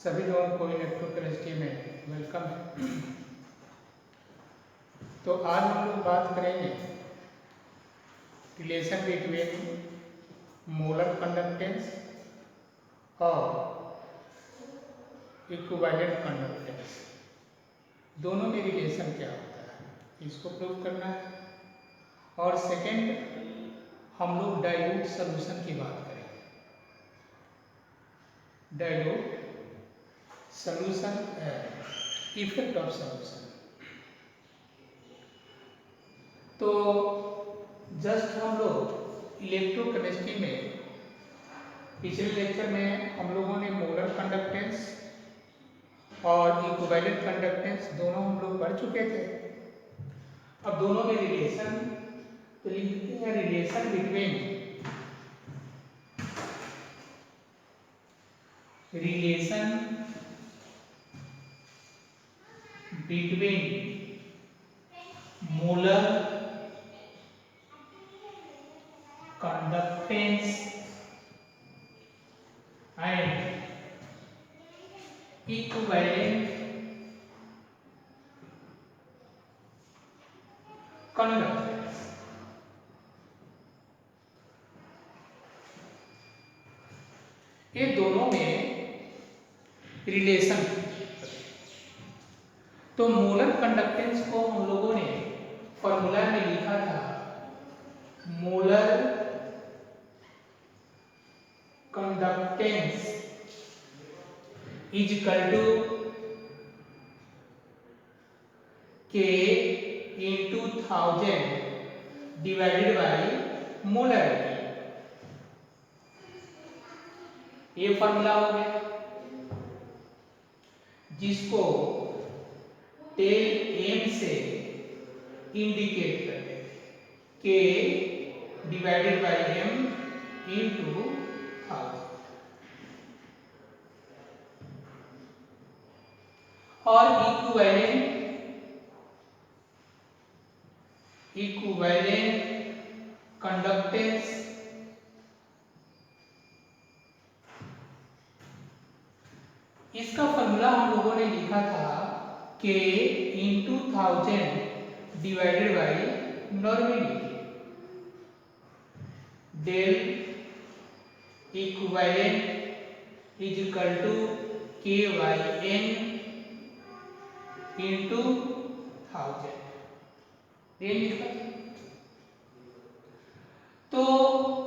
सभी लोगों को इलेक्ट्रोकेमिस्ट्री में वेलकम है। तो आज हम लोग बात करेंगे रिलेशन बिटवीन मोलर कंडक्टेंस और इक्विवेलेंट कंडक्टेंस, दोनों में रिलेशन क्या होता है इसको प्रूव करना है। और सेकंड हम लोग डाइल्यूट सॉल्यूशन की बात करेंगे। Dilute solution effect of solution. तो जस्ट हम लोग इलेक्ट्रोकेमिस्ट्री में पिछले लेक्चर में हम लोगों ने मोलर कंडक्टेंस और इक्विवेलेंट कंडक्टेंस दोनों हम लोग पढ़ चुके थे। अब दोनों में रिलेशन तो लिखते हैं relation between molar conductance and equivalent conductance. ये दोनों में रिलेशन। तो मोलर कंडक्टेंस को हम लोगों ने फॉर्मूला में लिखा था, molar conductance is equal to K into 1000 divided by molarity. ये फॉर्मूला हो गया जिसको टेल एम से इंडिकेट करते हैं, K divided by M into 1000। और इक्विवेलेंट कंडक्टेंस इसका फॉर्मूला हम लोगों ने लिखा था K into 1000 divided by normality. Del equivalent is equal to K by N into 1000। ये लिखा। तो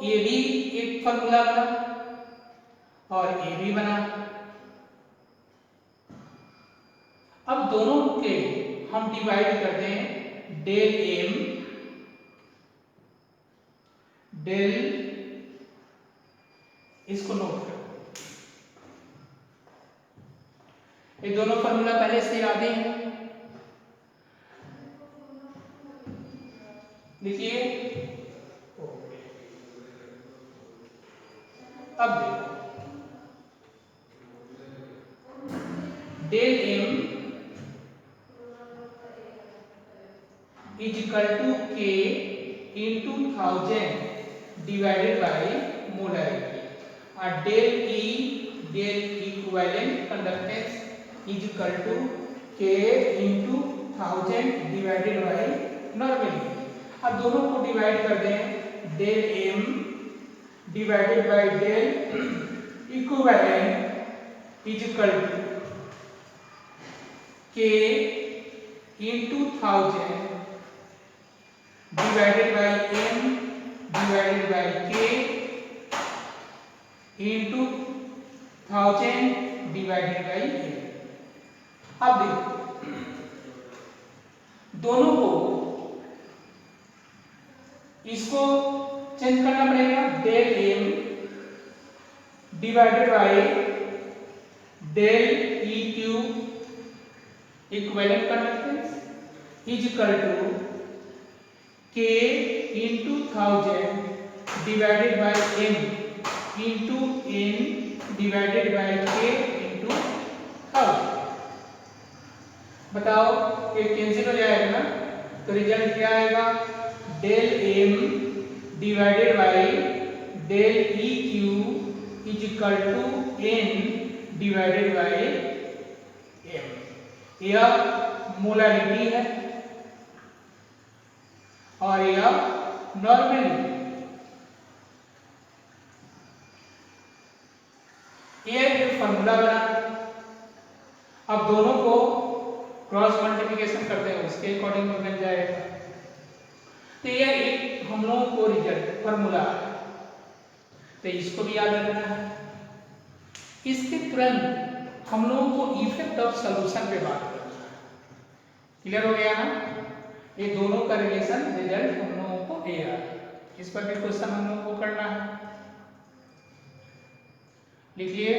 ये भी एक फॉर्मूला बना और ये भी बना। अब दोनों के हम डिवाइड करते हैं, डेल एम डेल, इसको नोट करो। ये दोनों फॉर्मूला पहले से याद है। देखिए अब देखो, del M is equal to K into 1000 divided by molarity. और del equivalent conductance is equal to K into 1000 divided by normality. अब दोनों को डिवाइड कर दें, del M divided by del equivalent is equal to K into 1000 divided by M divided by K into 1000 divided by M। अब देखो दोनों को, इसको चेंज करना पड़ेगा, del M divided by del E Q equivalent conductance is equal to K into 1000 divided by M into N divided by K into 1000। बताओ ये cancel हो जाएगा ना, तो रिजल्ट क्या आएगा, del M divided by del E Q is equal to N divided by m। यह molarity है और यह नॉर्मलिटी। यह एक फॉर्मूला बना। अब दोनों को क्रॉस मल्टीप्लिकेशन करते हैं, उसके अकॉर्डिंग में बन जाएगा। तो यह एक हम लोगों को रिजल्ट फॉर्मूला है, तो इसको भी याद रखना है। इसके तुरंत हम लोगों को इफेक्ट ऑफ सॉल्यूशन पे बात करना है। क्लियर हो गया ना? ये दोनों का रिलेशन रिजल्ट हम लोगों को ये है। इस पर भी क्वेश्चन हम लोगों को करना है। लिखिए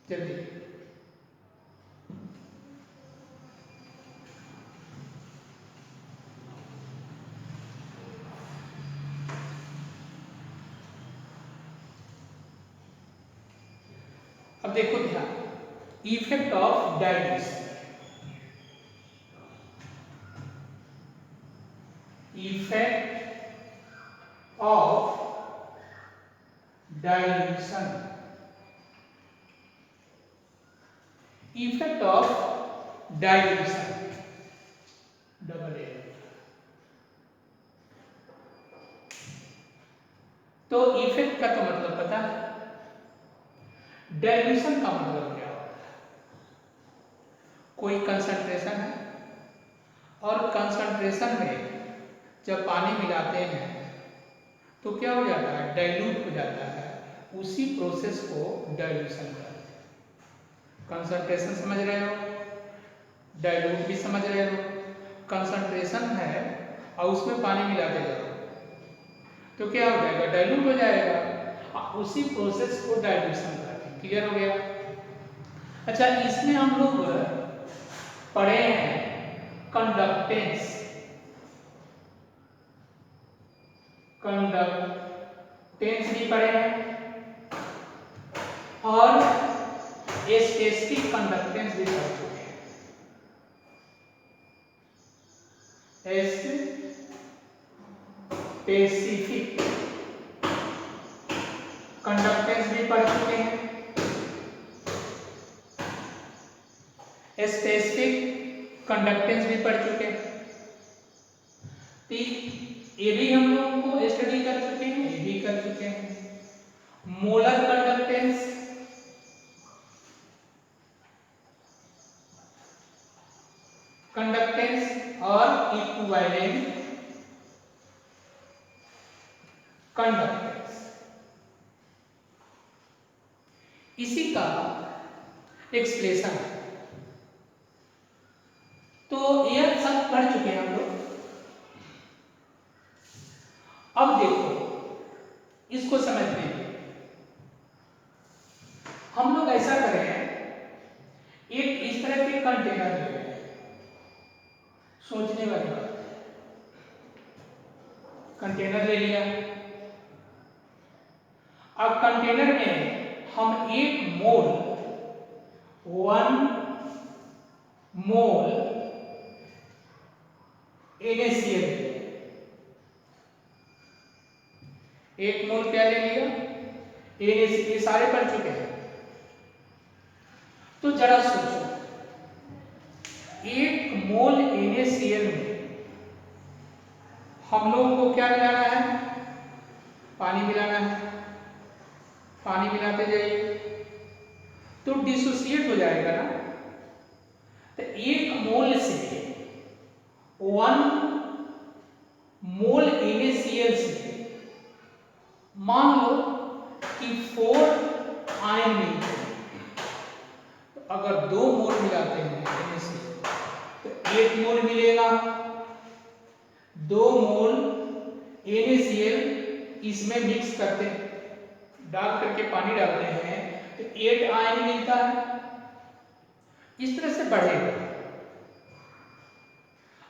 जल्दी। अब देखो ध्यान, effect of dilution. Effect of dilution. Effect of dilution, double A. तो इफेक्ट का तो मतलब पता है, डाइल्यूशन का मतलब क्या होता है? कोई कंसंट्रेशन है और कंसंट्रेशन में जब पानी मिलाते हैं तो क्या हो जाता है? डाइल्यूट हो जाता है। उसी प्रोसेस को डाइल्यूशन कहते हैं। कंसंट्रेशन समझ रहे हो, डाइल्यूट भी समझ रहे हो। कंसंट्रेशन है और उसमें पानी मिलाते जाओ तो क्या हो जाएगा? डाइल्यूट हो जाएगा। उसी प्रोसेस को डाइल्यूशन कहते हैं। क्लियर हो गया? अच्छा, इसमें हम लोग पढ़े हैं कंडक्टेंस। कंडक्टेंस भी पढ़े हैं और स्पेसिफिक कंडक्टेंस भी पढ़ चुके हैं। स्पेसिफिक कंडक्टेंस भी पढ़ चुके हैं। स्पेसिफिक कंडक्टेंस भी पढ़ चुके हैं। ये भी हम लोगों को स्टडी कर चुके हैं, ये भी कर चुके हैं। मोलर कंडक्टेंस, कंडक्टेंस और इक्विवेलेंट कंडक्टेंस, इसी का एक्सप्रेशन है। तो यह सब पढ़ चुके हैं हम लोग। अब देखो, इसको समझने के हम लोग ऐसा करें, एक इस तरह के कंटेनर ले रहे हैं। सोचने वाली बात, कंटेनर ले लिया। अब कंटेनर में हम 1 मोल NaCl, 1 मोल क्या ले लिया? NaCl। ये सारे पढ़ चुके हैं। तो जरा सोचो, 1 मोल NaCl में हम लोगों को क्या मिलाना है? पानी मिलाना है। पानी मिलाते जाइए तो डिसोसिएट हो जाएगा ना। तो 1 मोल से 1 मोल NaCl से मान लो कि 4 आयन मिलते हैं। तो अगर 2 मोल मिलाते हैं NaCl तो 1 मोल मिलेगा। 2 मोल NaCl इसमें मिक्स करते हैं, डाल करके पानी डालते हैं तो 8 आयन मिलता है। इस तरह से बढ़ेगा।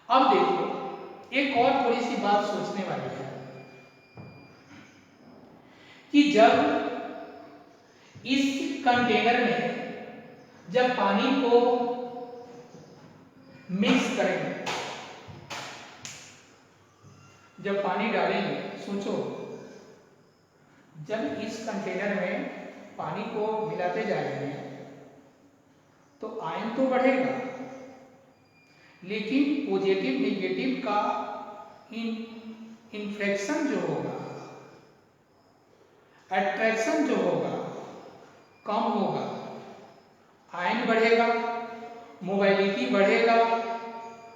अब देखो, एक और थोड़ी सी बात सोचने वाली है कि जब इस कंटेनर में जब पानी को मिक्स करेंगे, जब पानी डालेंगे, सोचो जब इस कंटेनर में पानी को मिलाते जाएंगे तो आयन तो बढ़ेगा, लेकिन पॉजिटिव नेगेटिव का इंफ्रेक्शन जो होगा, अट्रैक्शन जो होगा कम होगा। आयन बढ़ेगा, मोबाइलिटी बढ़ेगा,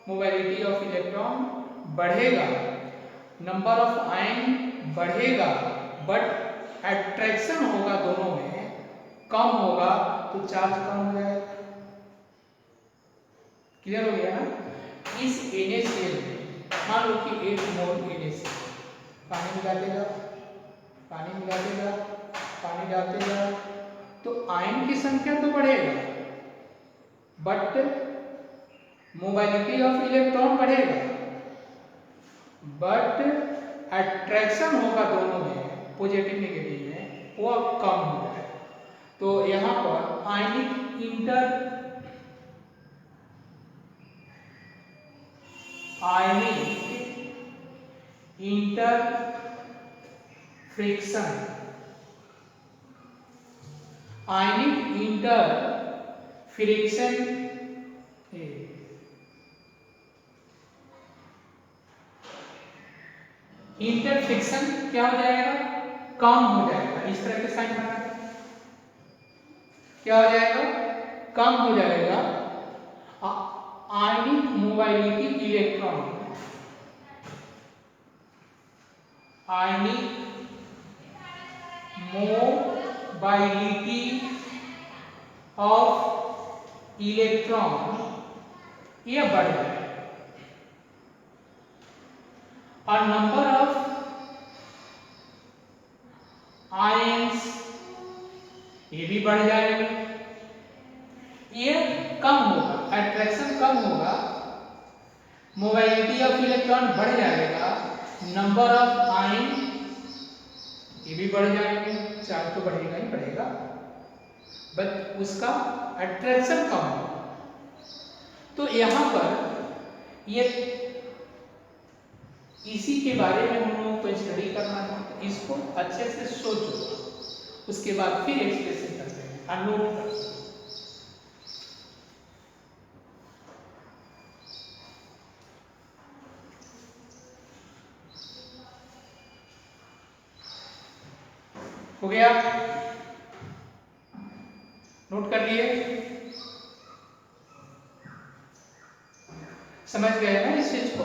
मोबाइलिटी ऑफ इलेक्ट्रॉन बढ़ेगा, नंबर ऑफ आयन बढ़ेगा, बट अट्रैक्शन होगा दोनों में कम होगा, तो चार्ज कम हो जाएगा। क्लियर हो गया ना? इस NaCl में मान लो कि 8 मोल NaCl, पानी मिलाते जाओ, पानी मिलाते जाओ, पानी डालते जाओ, तो आयन की संख्या तो बढ़ेगा, बट मोबाइलिटी ऑफ इलेक्ट्रॉन बढ़ेगा, बट अट्रैक्शन होगा दोनों में, पॉजिटिव नेगेटिव में, वो अब कम हो जाएगा। तो यहाँ पर आयनिक इंटर फ्रिक्शन, आयनिक इंटर फ्रिक्शन इंटरफ्रिक्शन क्या हो जाएगा? कम हो जाएगा। इस तरह के साइन बना के क्या हो जाएगा? कम हो जाएगा। Ionic mobility electron, ionic mobility of electron ये बढ़ जाएगा, और नंबर ऑफ आयंस ये भी बढ़ जाएगा। ये कम होगा, अट्रैक्शन कम होगा, मोबाइलिटी ऑफ इलेक्ट्रॉन बढ़ जाएगा, नंबर ऑफ आयन ये भी बढ़ जाएंगे, चार्ज तो बढ़ेगा ही बढ़ेगा, बट उसका अट्रैक्शन कम होगा। तो यहाँ पर ये इसी के बारे में हम लोगों को स्टडी करना है, इसको अच्छे से सोचो, उसके बाद फिर एक्सप्रेशन करते हैं और नोट करते हैं। हो गया? नोट कर लिए? समझ गए ना इस चीज को?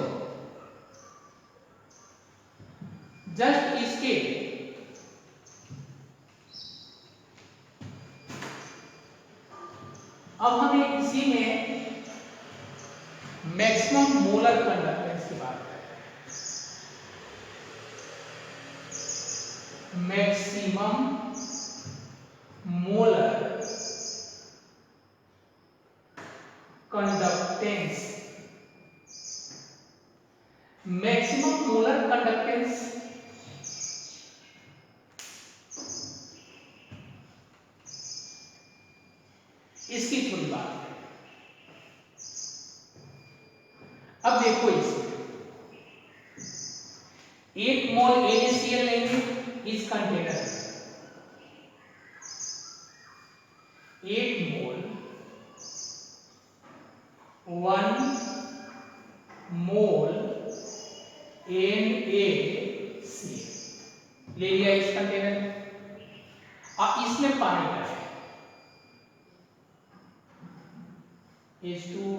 जस्ट इसके अब हमें इसी में मैक्सिमम मोलर कंडक्टेंस की बात करें। Maximum molar conductance, maximum molar conductance इसकी थोड़ी बात है। अब देखो इसमें 1 मोल NaCl लेंगे इस कंटेनर में, 1 मोल 1 मोल NaCl ले लिया इस कंटेनर में, और इसमें पानी डालें H2O।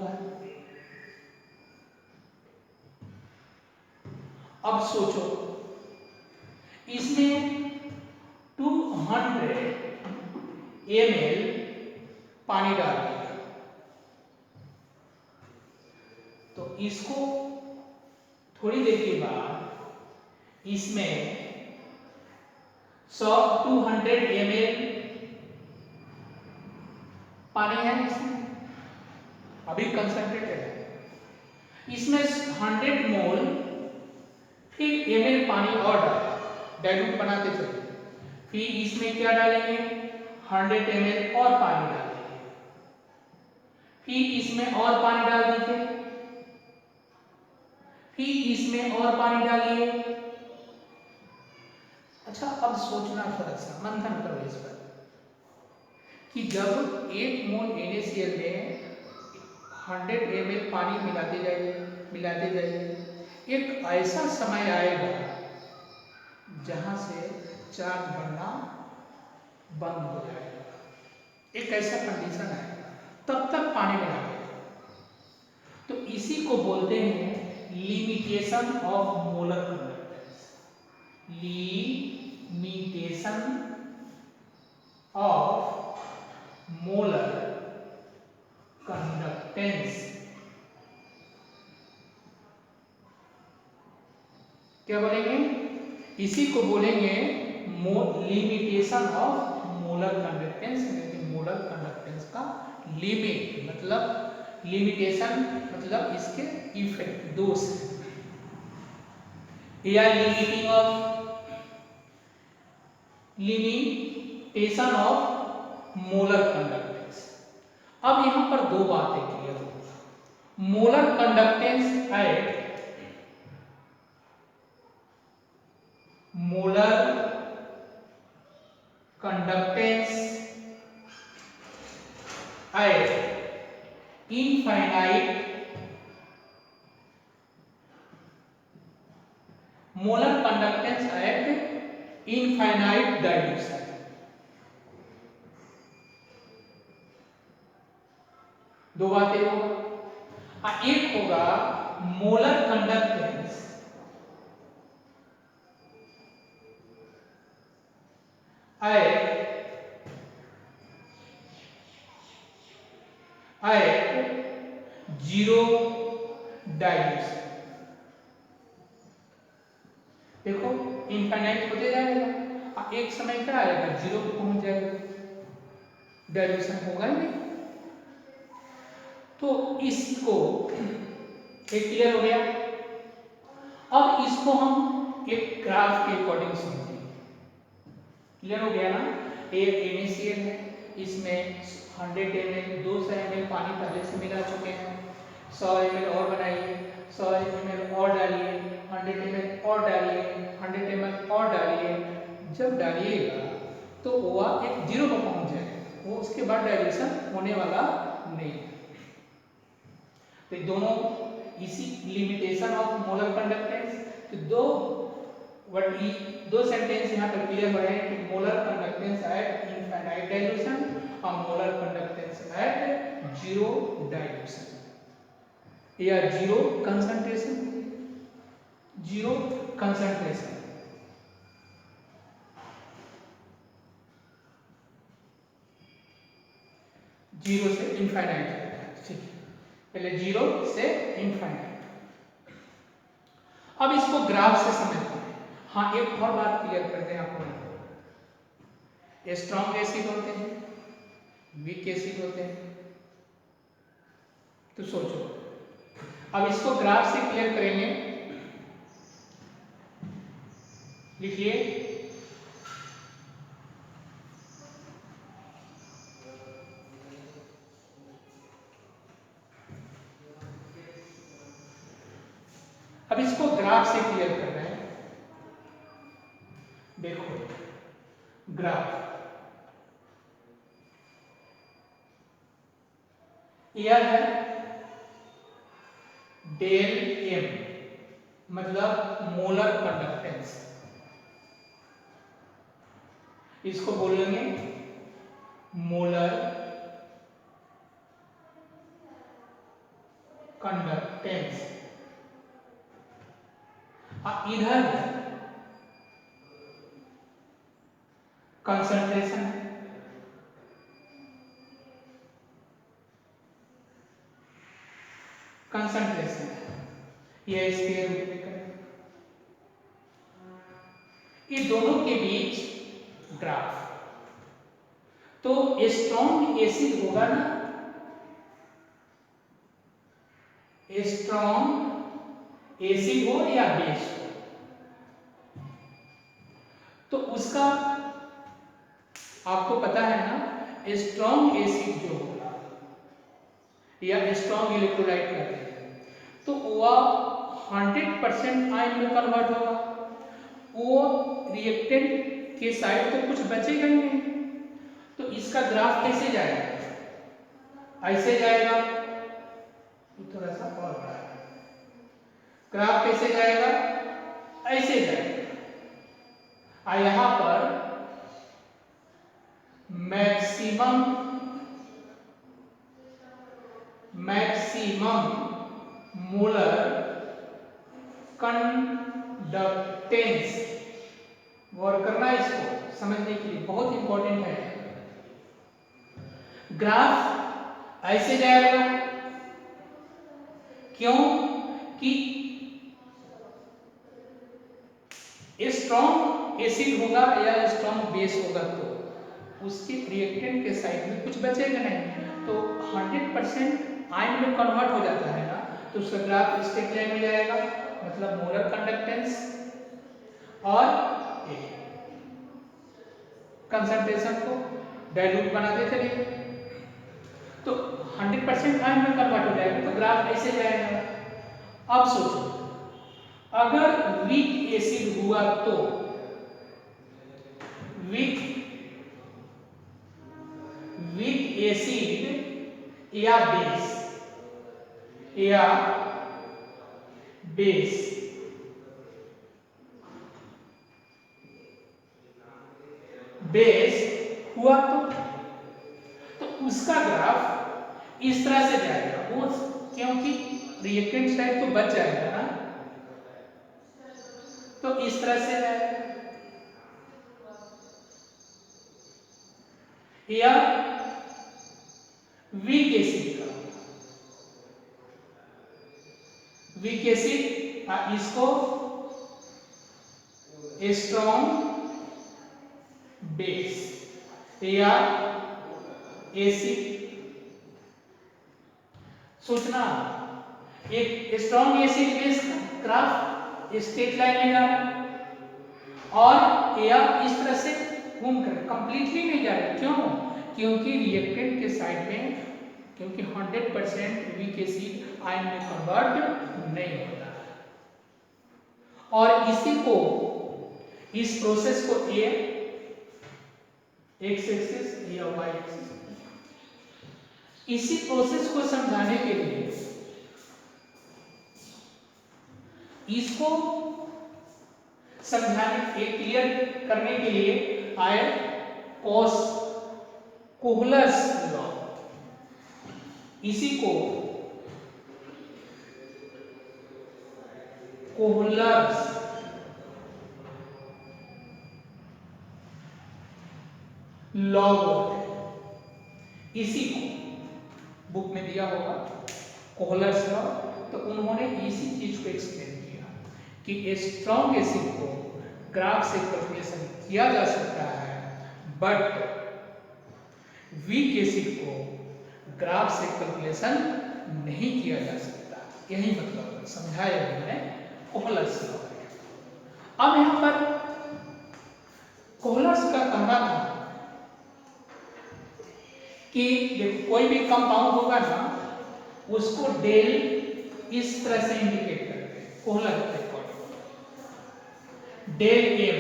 अब सोचो इसमें 200 ml पानी डाल दिया, तो इसको थोड़ी देर के बाद इसमें 200 ml पानी है, इसमें अभी कंसंट्रेटेड है, इसमें 100 मोल फिर ml पानी और डाइल्यूट बनाते चले, फिर इसमें क्या डालेंगे 100 ml और पानी डालेंगे, फिर इसमें और पानी डाल दीजिए, फिर इसमें और पानी डालिए, अच्छा अब सोचना थोड़ा सा मंथन करो इस पर कि जब 1 मोल NaCl में 100 ml पानी मिलाते जाइए, एक ऐसा समय आएगा जहां से चार्ज बनना बंद हो जाएगा, एक ऐसा कंडीशन आएगा, तब तक पानी मिलाते तो इसी को बोलते हैं limitation of molar conductance. Limitation of molar conductance. क्या बोलेंगे? इसी को बोलेंगे limitation of molar conductance. Molar conductance का लिमिट मतलब लिमिटेशन मतलब इसके इफेक्ट दोष या लिमिटेशन ऑफ मोलर कंडक्टेंस। अब यहां पर दो बातें क्लियर हो। Molar conductance at infinite dilution. दो बातें होगा, एक होगा molar conductance at zero dilution. देखो इनफाइनाइट होते जाएगा, एक समय क्या आएगा, जीरो पे पहुंच जाएगा, डाइल्यूशन होगा ही नहीं। तो इसको एक क्लियर हो गया। अब इसको हम एक ग्राफ के अकॉर्डिंग समझेंगे। क्लियर हो गया ना? एक NaCl है, इसमें 100 ml 200 ml पानी पहले से मिला चुके हैं, 100 ml और बनाइए, 100 ml और डालिए, 100 ml और डालिए, 100 ml और डालिए। जब डालिएगा तो वह एक जीरो पर पहुंच जाएगा, वो उसके बाद डाइल्यूशन होने वाला नहीं। तो दोनों इसी लिमिटेशन ऑफ मोलर कंडक्टेंस। तो दो सेंटेंस यहाँ पर क्लियर हो रहे हैं कि molar conductance at infinite dilution और molar conductance at zero dilution या zero concentration. Zero concentration zero से इनफाइनाइट। ठीक है, पहले जीरो से इनफाइनाइट। अब इसको ग्राफ से समझते हैं। हाँ, एक और बात क्लियर करते हैं आप लोगों को। स्ट्रॉन्ग एसिड होते हैं, वीक एसिड होते हैं। तो सोचो, अब इसको ग्राफ से क्लियर करेंगे। लिखिए, अब इसको ग्राफ से क्लियर कर रहे हैं। देखो ग्राफ, यह है डेल एम मतलब मोलर कंडक्टेंस, इसको बोलेंगे मोलर कंडक्टेंस। इधर कंसंट्रेशन है, कंसंट्रेशन ये स्क्वायर रूट में करें। ये दोनों के बीच ग्राफ। तो स्ट्रॉन्ग एसिड होगा ना, स्ट्रॉन्ग एसिड हो या बेस हो, तो उसका आपको पता है ना, स्ट्रॉन्ग एसिड जो होगा या स्ट्रॉन्ग इलेक्ट्रोलाइट कहते हैं, तो वह 100% आयन में कन्वर्ट होगा वो रिएक्टेंट के साइड तो कुछ बचेगा ही नहीं, तो इसका ग्राफ कैसे जाएगा, ऐसे जाएगा, थोड़ा सा और बड़ा ग्राफ कैसे जाएगा, ऐसे जाएगा। और यहां पर मैक्सिमम मोलर कंडक्टेंस, गौर करना इसको समझने के लिए, बहुत इंपॉर्टेंट है। ग्राफ ऐसे जाएगा, क्यों कि स्ट्रॉन्ग एसिड होगा या स्ट्रॉन्ग बेस होगा तो उसके रिएक्टेंट के साइड में कुछ बचेगा नहीं, तो 100% आयन में कन्वर्ट हो जाता है ना, तो उसका ग्राफ स्ट्रेट लाइन में जाएगा, मतलब मोलर कंडक्टेंस और कंसंट्रेशन को डाइल्यूट बनाते चलिए, तो 100% आयन में कन्वर्ट हो जाएगा, तो ग्राफ ऐसे जाएगा। अब सोचो अगर वीक एसिड हुआ तो वीक एसिड या बेस हुआ तो उसका ग्राफ इस तरह से जाएगा, वो क्योंकि रिएक्टेंट साइड तो बच जाएगा ना, तो इस तरह से जाएगा। या वीक एसिड इसको स्ट्रॉन्ग बेस या एसिड, सोचना एक strong acid base graph straight line में जा रहा है और या इस तरह से घूम कर कंप्लीटली नहीं जा रहा, क्यों, क्योंकि रिएक्टेंट के साइड में, क्योंकि 100% वीक एसिड आयन में कन्वर्ट नहीं होता, और इस प्रोसेस को एक्स एक्सिस या वाई एक्सिस, इसी प्रोसेस को समझाने के लिए, इसको समझाने क्लियर करने के लिए आए कोहलर्स लॉ, इसी को कोहलर्स लॉ बोलते हैं, इसी को बुक में दिया होगा कोहलर्स लॉ, तो उन्होंने इसी चीज को एक्सप्लेन किया कि स्ट्रॉन्ग एसिड को ग्राफ से कैलकुलेशन किया जा सकता है, बट वीक एसिड को ग्राफ से कैलकुलेशन नहीं किया जा सकता, यही मतलब समझाया मैंने कोहलर्स लॉ। अब यहां पर कोहलर्स का कहना था कि देखो कोई भी कंपाउंड होगा ना, उसको डेल इस तरह से इंडिकेट करते हैं कोहलर के अकॉर्डिंग, डेल एम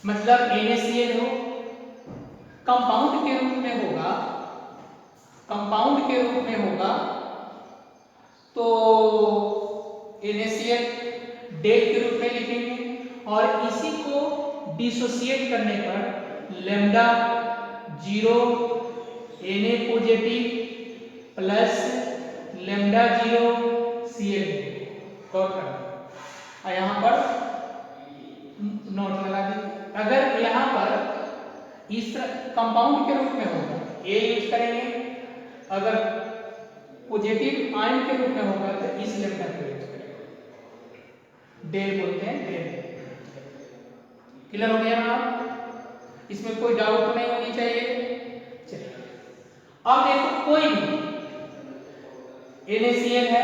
मतलब NaCl हो, कंपाउंड के रूप में होगा तो NaCl डेल के रूप में लिखेंगे, और इसी को डिसोसिएट करने पर lambda 0 Na positive plus lambda 0 Cl और यहाँ पर नोट लगा दीजिए। अगर यहाँ पर इस कंपाउंड के रूप में होगा A यूज करेंगे, अगर पॉजिटिव आयन के रूप में होगा तो इस लैम्डा को यूज करेंगे, डेल बोलते हैं डेल। क्लियर हो गया ना, इसमें कोई डाउट तो नहीं होनी चाहिए। चलिए अब देखो कोई भी NaCl है,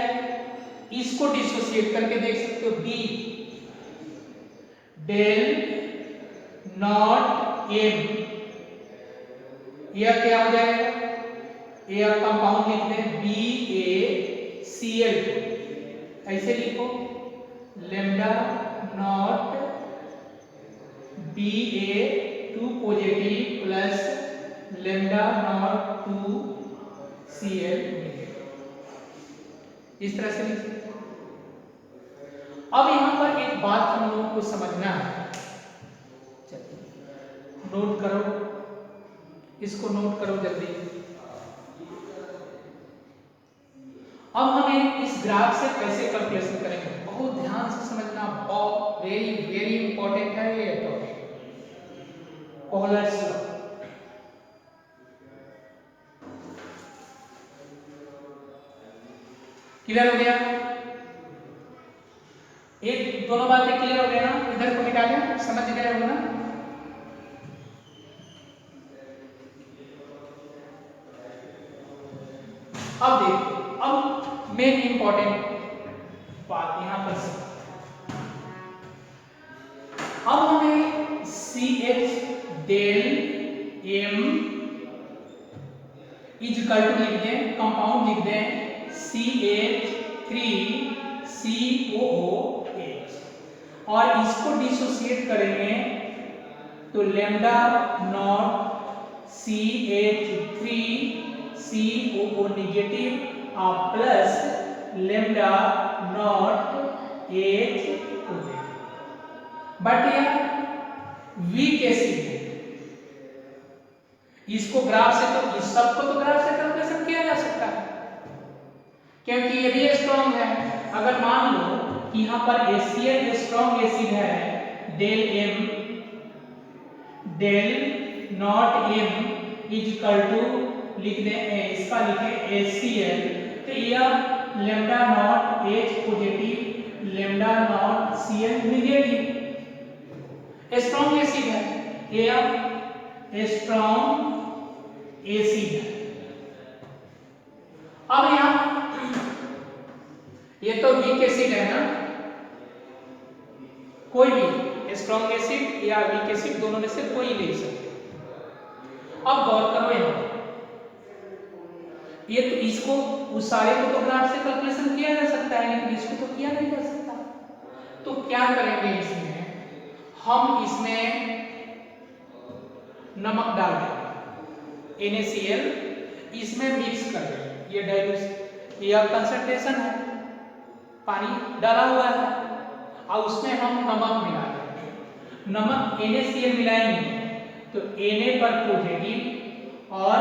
इसको डिसोसिएट करके देख सकते हो, B डेल नॉट M, यह क्या हो जाएगा, यह कंपाउंड लिखते हैं BaCl, ऐसे लिखो lambda naught Ba2 positive plus lambda naught 2 Cl negative, इस तरह से लिख सकते हैं। अब यहां पर एक बात हम लोगों को समझना है, नोट करो, इसको नोट करो जल्दी। अब हमें इस ग्राफ से कैसे कैलकुलेशन करेंगे, बहुत ध्यान से समझना, बहुत वेरी वेरी इंपॉर्टेंट है ये टॉपिक, कोहलर्स लॉ। क्लियर हो गया? एक दोनों बातें क्लियर हो गया ना? इधर को मिटा लें, समझ गए हो ना? अब देखो, अब मेन इंपॉर्टेंट बात यहां पर से, अब हमें CH del M is equal to लिख दें, कंपाउंड लिख दें CH3COOH, और इसको डिसोसिएट करेंगे तो लेमडा नॉट CH3COO नेगेटिव और plus lambda not H positive, but यह वीक एसिड है, इसको ग्राफ से तो इस सब को तो ग्राफ से कैलकुलेशन किया जा सकता है, क्योंकि ये भी स्ट्रॉन्ग है। अगर मान लो कि यहाँ पर HCl स्ट्रॉन्ग एसिड है, del M del not M is equal to लिख दें, इसका लिखें HCl, तो यह lambda not H positive lambda not Cl negative, strong acid है, यह स्ट्रॉन्ग एसिड है। अब यहां ये तो वीक एसिड है ना, कोई भी स्ट्रॉन्ग एसिड या वीक एसिड दोनों में से कोई ले सकते। अब गौर करो यहां, ये तो इसको उस सारे को तो ग्राफ से कैलकुलेशन किया जा सकता है, लेकिन इसको तो किया नहीं जा सकता। तो क्या करेंगे, इसमें हम इसमें नमक डाल देंगे, NaCl इसमें मिक्स कर देंगे, ये डाइल्यूशन, यह कंसंट्रेशन है, पानी डाला हुआ है, और उसमें हम नमक मिला देंगे। नमक NaCl मिलाएंगे तो Na पर पॉजिटिव और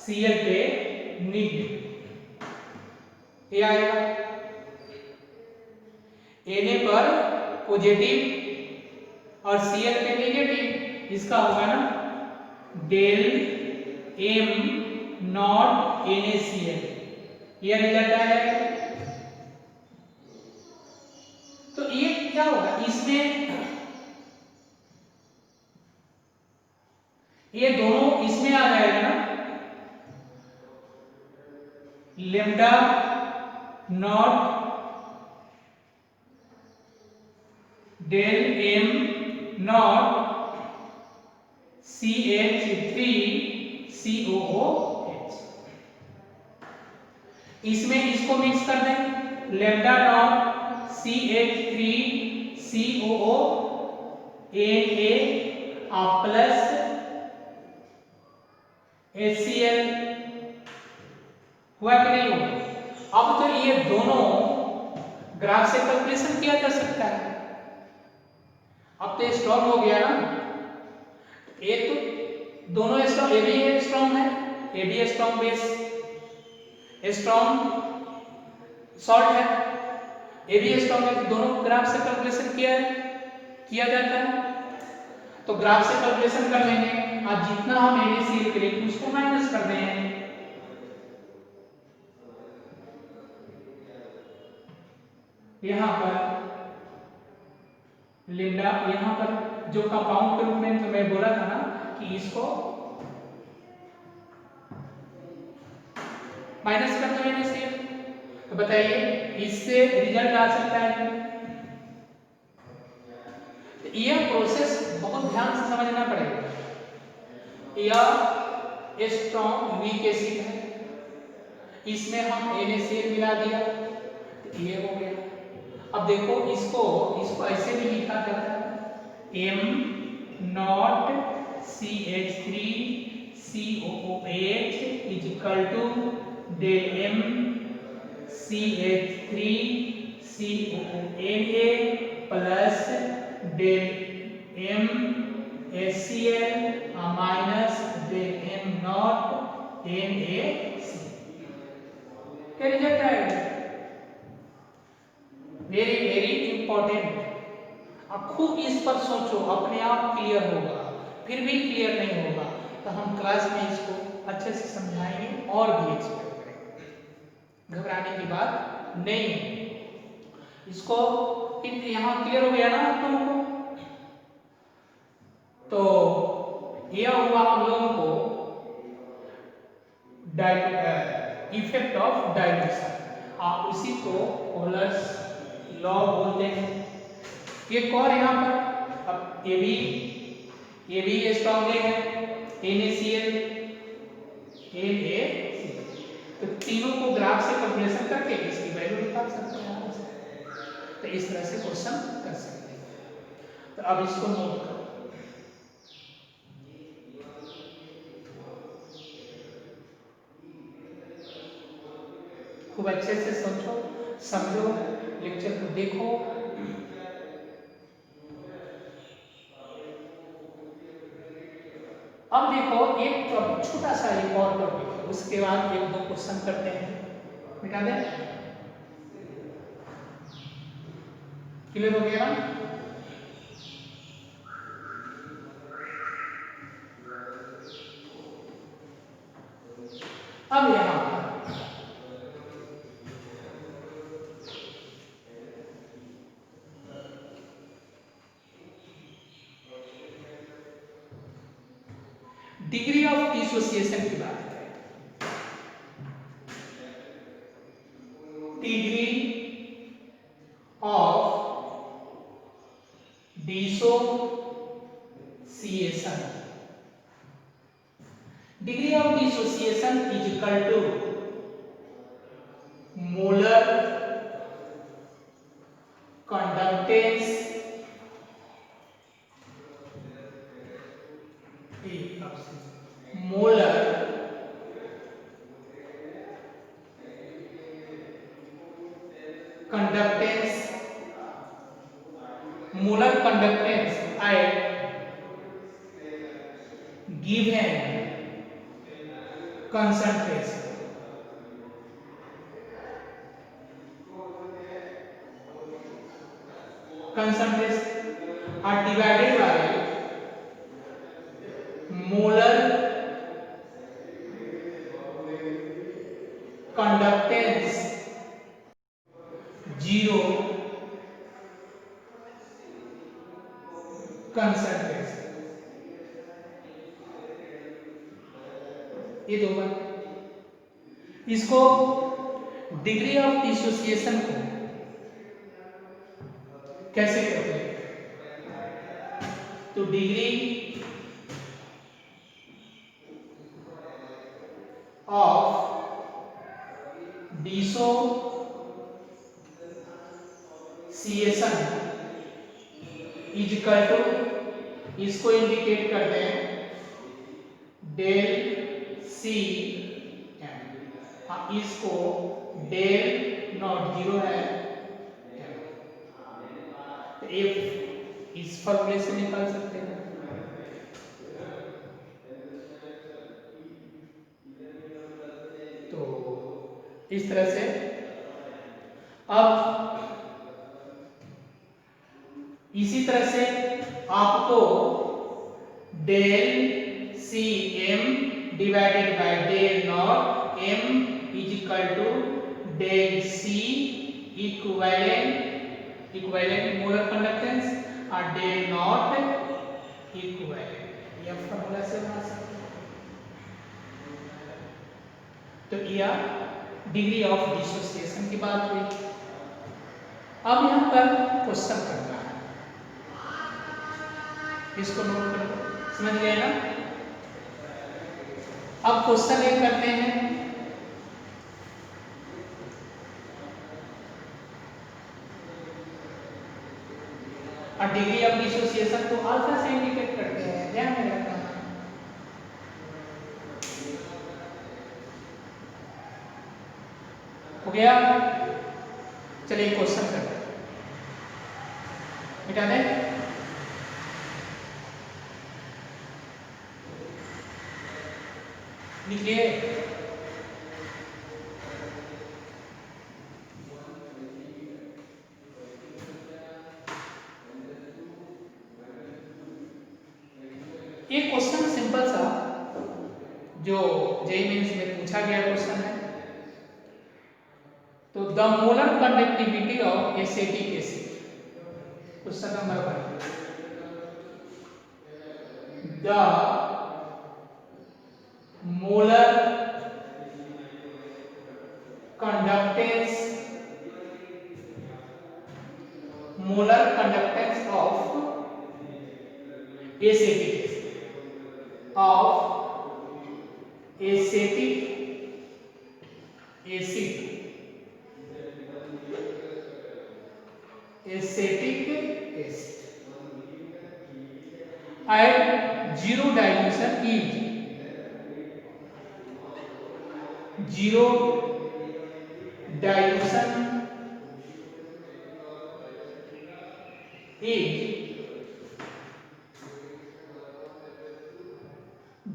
Cl पे नेगेटिव, ये आएगा Na पर पॉजिटिव और Cl पे नेगेटिव, इसका होगा ना डेल M नॉट NaCl, यह रिजल्ट आएगा। तो ये क्या होगा, इसमें ये दोनों इसमें आ जाएगा ना, lambda not del M not CH3COOH, इसमें इसको मिक्स कर दें, lambda not CH3COO Na plus HCl, हुआ कि नहीं हुआ? अब तो ये दोनों ग्राफ से कैलकुलेशन किया जा सकता है, अब तो स्ट्रॉन्ग हो गया ना, ये तो दोनों स्ट्रॉन्ग, ये भी स्ट्रॉन्ग है, ये भी स्ट्रॉन्ग बेस स्ट्रॉन्ग सॉल्ट है, ये भी स्ट्रॉन्ग है, दोनों ग्राफ से कैलकुलेशन किया जाता है। तो ग्राफ से कैलकुलेशन कर लेंगे, और जितना हम NaCl के लिए उसको माइनस कर देंगे, यहाँ पर लेमडा, यहाँ पर जो कंपाउंड के रूप में तो मैं बोला था ना कि इसको माइनस कर दो NaCl, तो बताइए इससे रिजल्ट आ सकता है। तो यह प्रोसेस बहुत ध्यान से समझना पड़ेगा। यह स्ट्रॉन्ग वीक एसिड है, इसमें हम NaCl मिला दिया, तो ये हो गया। अब देखो इसको ऐसे भी लिखा जाता है M0CH3COOH is equal to del MCH3COONA plus del MHCl minus del M0NaC। क्या रिजल्ट आएगा? Very very important. अब खूब इस पर सोचो, अपने आप क्लियर होगा। फिर भी क्लियर नहीं होगा तो हम क्लास में इसको अच्छे से समझाएंगे और भी एक्सप्लेन करेंगे, घबराने की बात नहीं है। इसको यहाँ क्लियर हो गया ना आप लोगों को? तो यह हुआ हम लोगों को इफेक्ट ऑफ डाइल्यूशन। आप उसी को पोलर्स लॉ बोलते हैं। एक और यहाँ पर, अब ये भी स्ट्रॉन्ग है NaCl तो तीनों को ग्राफ से कैलकुलेशन करके इसकी वैल्यू निकाल सकते हैं। तो इस तरह से क्वेश्चन कर सकते हैं। तो अब इसको नोट करो, खूब अच्छे से सोचो, समझो, लेक्चर को देखो। अब देखो एक टॉपिक, छोटा सा एक और टॉपिक है, उसके बाद एक दो क्वेश्चन करते हैं, मिटा दें। क्लियर हो गया? अब यहाँ पर डिग्री ऑफ डिसोसिएशन की बात करें। Degree of dissociation, degree of dissociation is equal to molar conductance molar conductance molar conductance at given concentration are divided by molar conductance 0 concentration। ये दो बात। इसको डिग्री ऑफ डिसोसिएशन को कैसे कैलकुलेट करें? तो degree of dissociation is equal to, इसको indicate करते हैं डेल सी एम, इसको डेल नॉट 0 है एफ, इस फॉर्मूले से निकाल सकते हैं। तो इस तरह से अब इसी तरह से आपको del C M divided by del not M is equal to del C equivalent molar conductance और डेल नॉट इक्विवेलेंट, यह फॉर्मूला से बना सकते हैं। तो यह डिग्री ऑफ डिसोसिएशन की बात हुई। अब यहाँ पर क्वेश्चन करना है, इसको नोट करो, समझ गए ना? अब क्वेश्चन एक करते हैं, और डिग्री ऑफ डिसोसिएशन को अल्फा से इंडिकेट करते हैं, ध्यान में रखना। हो गया? चलिए क्वेश्चन करते हैं, मिटा दें। लिखिए। एक क्वेश्चन सिंपल सा जो जेईई मेंस में पूछा गया क्वेश्चन है। तो the molar conductivity of acetic acid, question number 1, the molar conductance of acetic at zero dilution is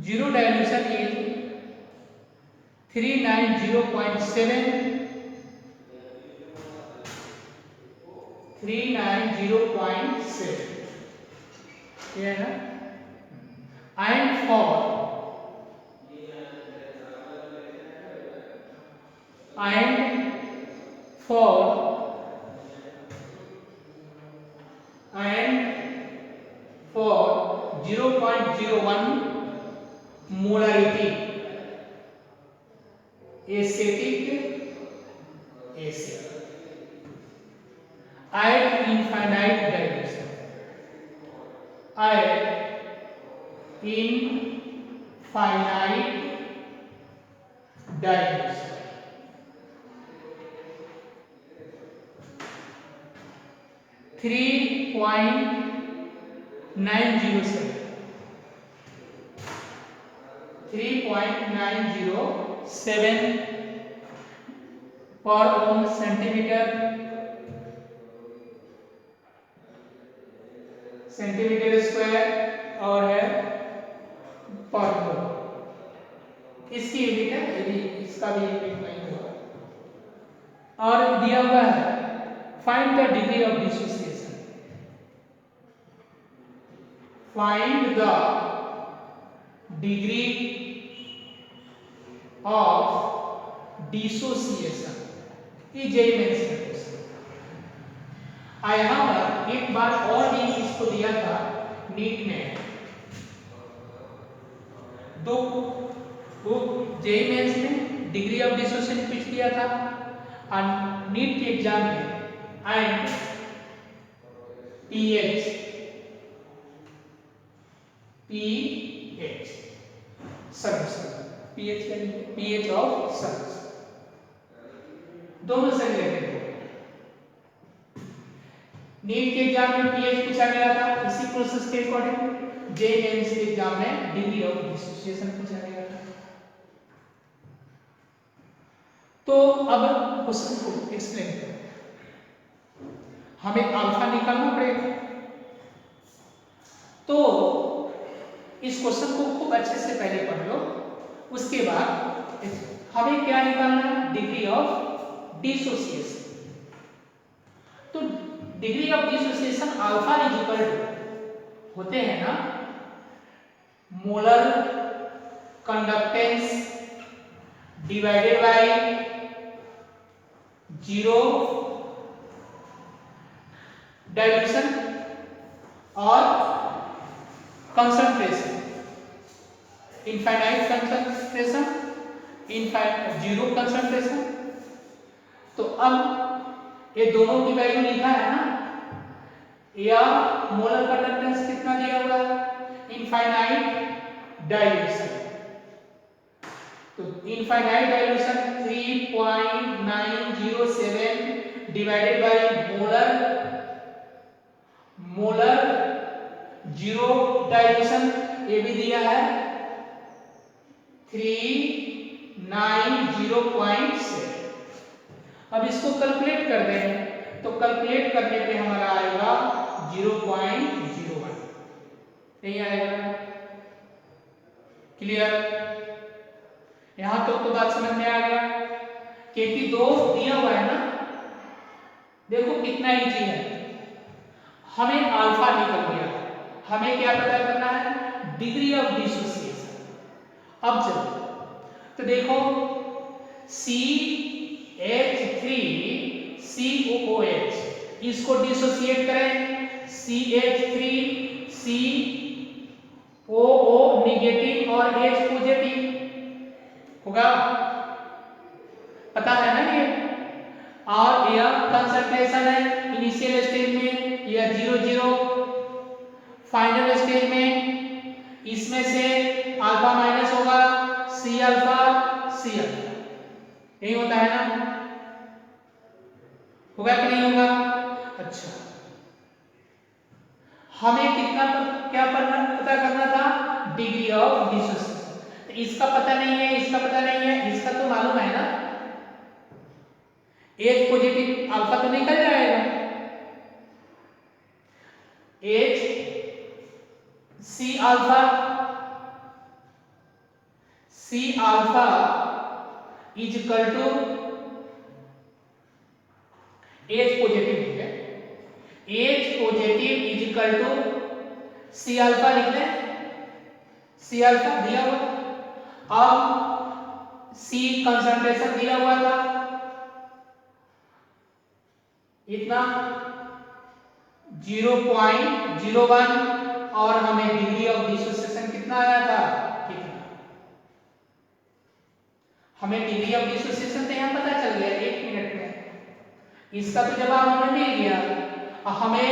zero dilution is 390.7 ये है ना। and for and for 0.01 molarity acetic acid at infinite dilution, dilution 3.907 पर ओम centimetre square और है पर मोल। इसकी unit है, यदि इसका भी यूनिट नहीं होगा। और दिया हुआ है find the degree of dissociation, find the degree of dissociation, ये जेईई मेंस का क्वेश्चन। यहाँ पर एक बार और भी इसको दिया था नीट में, दो जेईई मेंस में डिग्री ऑफ डिसोसिएशन पूछ दिया था और नीट के एग्जाम में एंड पीएच सॉल्यूशन, पीएच क्या लिखे, पीएच ऑफ सॉल्यूशन, दोनों से रिलेटेड है। नीट के एग्जाम में पीएच पूछा गया था, इसी प्रोसेस के अकॉर्डिंग जेईई मेंस के एग्जाम में डिग्री ऑफ डिसोसिएशन पूछा गया था। तो अब क्वेश्चन को एक्सप्लेन करें, हमें अल्फा निकालना पड़ेगा। तो इस क्वेश्चन को खूब अच्छे से पहले पढ़ लो, उसके बाद हमें क्या निकालना है, डिग्री ऑफ डिसोसिएशन। तो degree of dissociation alpha is equal to होते हैं ना molar conductance divided by 0 dilution और concentration, infinite concentration, zero concentration. तो अब ये दोनों की वैल्यू लिखा है ना, या मोलर कंडक्टेंस कितना दिया हुआ है, इनफाइनाइट डाइल्यूशन। तो infinite dilution 3.907 divided by molar zero dilution ये भी दिया है 390.7। अब इसको कैलकुलेट कर दें तो कैलकुलेट करने पे हमारा आएगा 0.01 यही आएगा। क्लियर? यहां तो बात समझ में आ गया क्योंकि दो दिया हुआ है ना, देखो कितना इजी है। हमें अल्फा निकल गया, हमें क्या पता करना है? Degree of dissociation. अब चलो तो देखो CH3COOH इसको डिसोसिएट करें CH3COO नेगेटिव और H पॉजिटिव होगा, पता है ना ये। और यह कंसंट्रेशन है इनिशियल स्टेज में यह 0 फाइनल स्टेज में इसमें से अल्फा माइनस होगा C अल्फा यही होता है ना, होगा कि नहीं होगा? अच्छा हमें कितना क्या पता करना था? Degree of dissociation. तो इसका पता नहीं है, इसका पता नहीं है, इसका तो मालूम है ना। H पॉजिटिव अल्फा तो निकल जाएगा, H C alpha is equal to H positive लिख लें, H positive is equal to C alpha लिख लें, C अल्फा दिया हुआ। अब C कंसंट्रेशन दिया हुआ था इतना 0.01 और हमें डिग्री ऑफ डिसोसिएशन कितना आया था? कितना? हमें डिग्री ऑफ डिसोसिएशन तो यहां पता चल गया 1 मिनट में, इसका तो जवाब हमें मिल गया। हमें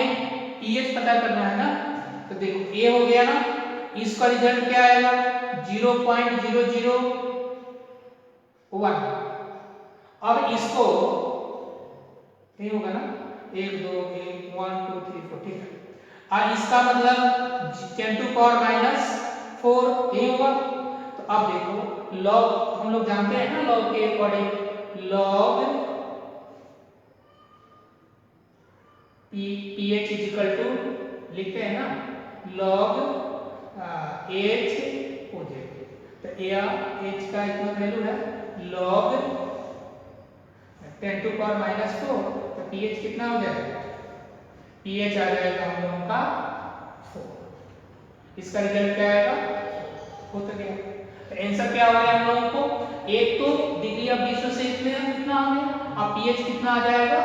pH पता करना है ना, तो देखो A हो गया ना, इसका रिजल्ट क्या आएगा? 0.001। अब इसको ये होगा ना 1 2 1 2 3 4 ठीक है। और इसका मतलब 10⁻⁴ ये होगा। तो अब देखो लॉग हम लोग जानते हैं ना, लॉग के according log pH is equal to लिखते हैं ना लॉग H पॉजिटिव। तो H का इतना वैल्यू है लॉग 10⁻⁴, तो pH कितना हो जाएगा? pH आ जाएगा हम लोगों का 4। इसका रिजल्ट क्या आएगा? हो तो गया। तो आंसर क्या हो गया हम लोगों को? एक तो डिग्री ऑफ डिसोसिएशन कितना हो गया और pH कितना आ जाएगा?